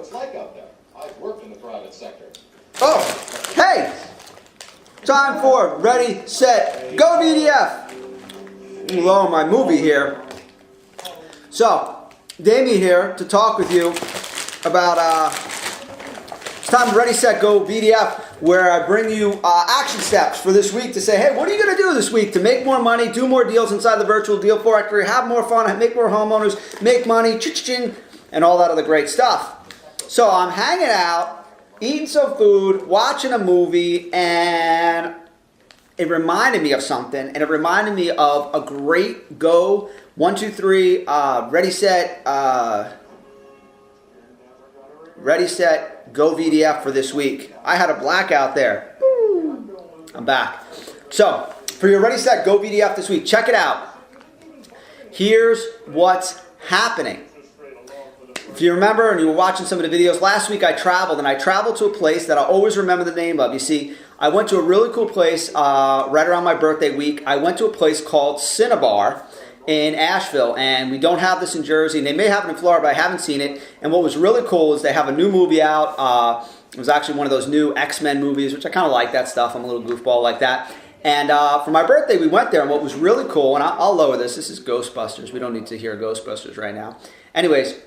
it's like out there. I've worked in the private sector. Oh, hey! Time for Ready, Set, Go VDF! Lower my movie here. So, Damien here to talk with you about it's time for Ready, Set, Go VDF, where I bring you action steps for this week to say, hey, what are you going to do this week to make more money, do more deals inside the virtual deal factory, have more fun, make more homeowners, make money, cha-ching, and all that other great stuff. So I'm hanging out, eating some food, watching a movie, and it reminded me of something, and it reminded me of a great Go 1, 2, 3, Ready, Set, Go VDF for this week. I had a blackout there. I'm back. So, for your Ready, Set, Go VDF this week, check it out. Here's what's happening. If you remember and you were watching some of the videos, last week I traveled to a place that I always remember the name of. You see, I went to a really cool place right around my birthday week. I went to a place called Cinnabar in Asheville, and we don't have this in Jersey, and they may have it in Florida, but I haven't seen it. And what was really cool is they have a new movie out. It was actually one of those new X-Men movies, which I kind of like that stuff. I'm a little goofball like that. And for my birthday, we went there, and what was really cool, and I'll lower this. This is Ghostbusters. We don't need to hear Ghostbusters right now. Anyways,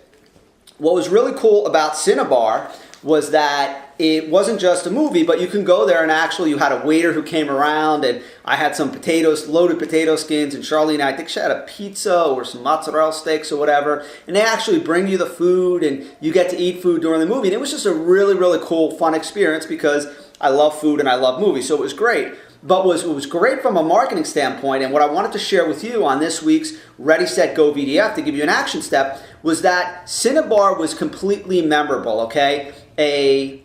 what was really cool about Cinnabar was that it wasn't just a movie, but you can go there and actually you had a waiter who came around, and I had some potatoes, loaded potato skins, and Charlene, I think she had a pizza or some mozzarella sticks or whatever, and they actually bring you the food and you get to eat food during the movie. And it was just a really, really cool, fun experience because I love food and I love movies, so it was great. But what was great from a marketing standpoint, and what I wanted to share with you on this week's Ready, Set, Go VDF to give you an action step, was that Cinnabar was completely memorable, okay? A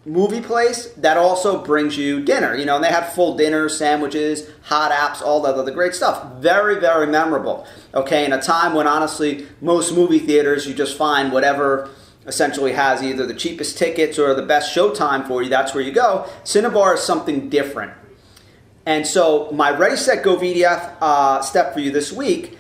movie place that also brings you dinner, you know, and they had full dinners, sandwiches, hot apps, all that other great stuff. Very, very memorable, okay? In a time when, honestly, most movie theaters, you just find whatever essentially has either the cheapest tickets or the best showtime for you, that's where you go. Cinnabar is something different. And so my Ready, Set, Go VDF step for you this week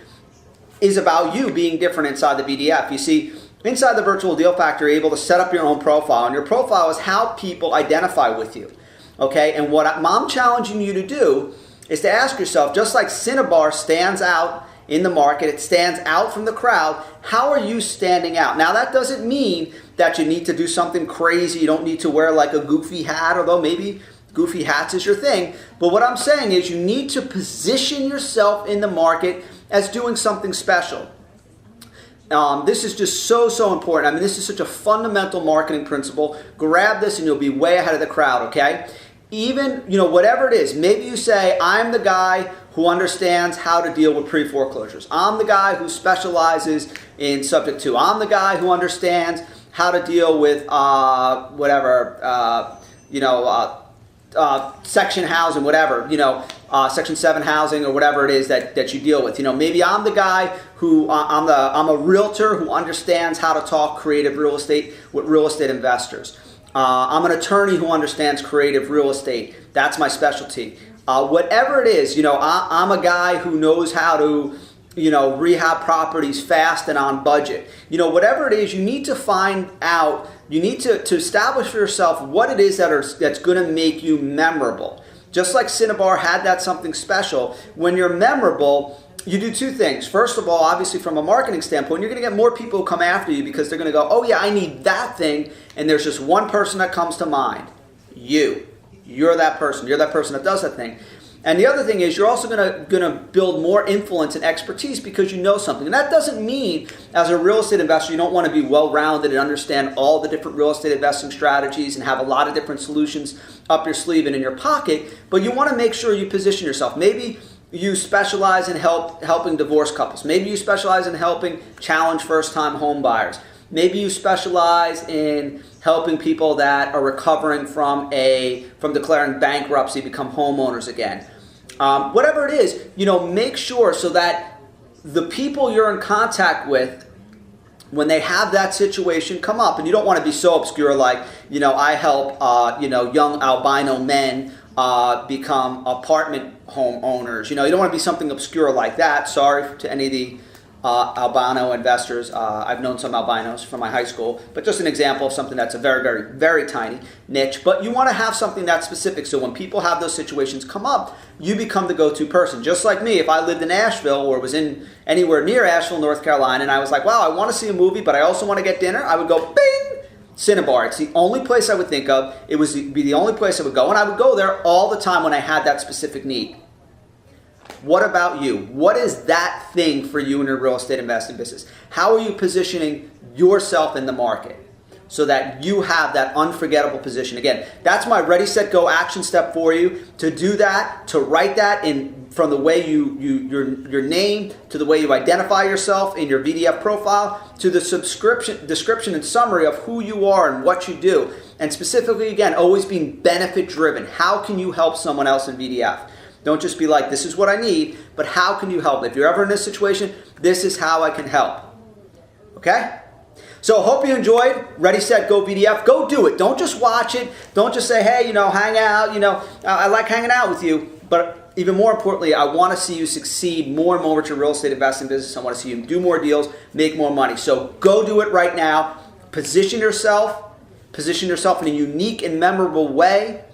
is about you being different inside the VDF. You see, inside the Virtual Deal Factory, you're able to set up your own profile, and your profile is how people identify with you. Okay, and what I'm challenging you to do is to ask yourself, just like Cinnabar stands out in the market, it stands out from the crowd, how are you standing out? Now, that doesn't mean that you need to do something crazy. You don't need to wear like a goofy hat, although maybe goofy hats is your thing. But what I'm saying is you need to position yourself in the market as doing something special. This is just so important. I mean, this is such a fundamental marketing principle. Grab this and you'll be way ahead of the crowd, okay? Even, you know, whatever it is, maybe you say, I'm the guy who understands how to deal with pre-foreclosures. I'm the guy who specializes in subject to. I'm the guy who understands how to deal with section housing, whatever, you know, Section 7 housing or whatever it is that you deal with. You know, maybe I'm the guy who, I'm a realtor who understands how to talk creative real estate with real estate investors. I'm an attorney who understands creative real estate. That's my specialty. Whatever it is, you know, I'm a guy who knows how to, you know, rehab properties fast and on budget. You know, whatever it is, you need to find out, you need to establish for yourself what it is that's going to make you memorable. Just like Cinnabar had that something special, when you're memorable, you do two things. First of all, obviously from a marketing standpoint, you're going to get more people who come after you because they're going to go, oh yeah, I need that thing, and there's just one person that comes to mind. You're that person. You're that person that does that thing. And the other thing is you're also going to build more influence and expertise because you know something. And that doesn't mean as a real estate investor you don't want to be well-rounded and understand all the different real estate investing strategies and have a lot of different solutions up your sleeve and in your pocket, but you want to make sure you position yourself. Maybe you specialize in helping divorced couples. Maybe you specialize in helping challenge first-time home buyers. Maybe you specialize in helping people that are recovering from declaring bankruptcy, become homeowners again. Whatever it is, you know, make sure so that the people you're in contact with, when they have that situation come up, and you don't want to be so obscure like, you know, I help, young albino men become apartment homeowners. You know, you don't want to be something obscure like that. Sorry to any of the albino investors. I've known some albinos from my high school, but just an example of something that's a very, very, very tiny niche. But you want to have something that's specific, so when people have those situations come up, you become the go-to person. Just like me, if I lived in Asheville or was in anywhere near Asheville, North Carolina, and I was like, wow, I want to see a movie, but I also want to get dinner, I would go, bing, Cinnabar. It's the only place I would think of. It would be the only place I would go, and I would go there all the time when I had that specific need. What about you? What is that thing for you in your real estate investing business? How are you positioning yourself in the market so that you have that unforgettable position? Again, that's my ready, set, go action step for you. To do that, to write that in from the way your name, to the way you identify yourself in your VDF profile, to the description and summary of who you are and what you do. And specifically, again, always being benefit driven. How can you help someone else in VDF? Don't just be like, this is what I need, but how can you help? If you're ever in this situation, this is how I can help. Okay? So hope you enjoyed Ready, Set, Go VDF. Go do it. Don't just watch it. Don't just say, hey, hang out. I like hanging out with you. But even more importantly, I want to see you succeed more and more with your real estate investing business. I want to see you do more deals, make more money. So go do it right now. Position yourself in a unique and memorable way.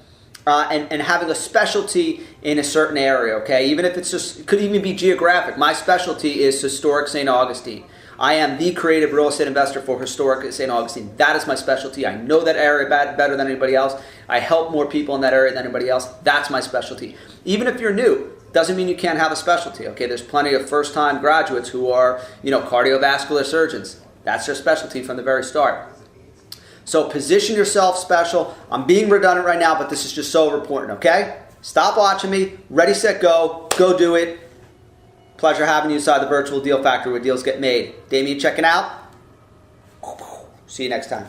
And having a specialty in a certain area, okay? Even if it could even be geographic. My specialty is historic St. Augustine. I am the creative real estate investor for historic St. Augustine. That is my specialty. I know that area better than anybody else. I help more people in that area than anybody else. That's my specialty. Even if you're new, doesn't mean you can't have a specialty, okay? There's plenty of first-time graduates who are, cardiovascular surgeons. That's their specialty from the very start. So position yourself special. I'm being redundant right now, but this is just so important, okay? Stop watching me. Ready, set, go. Go do it. Pleasure having you inside the virtual deal factory where deals get made. Damien checking out. See you next time.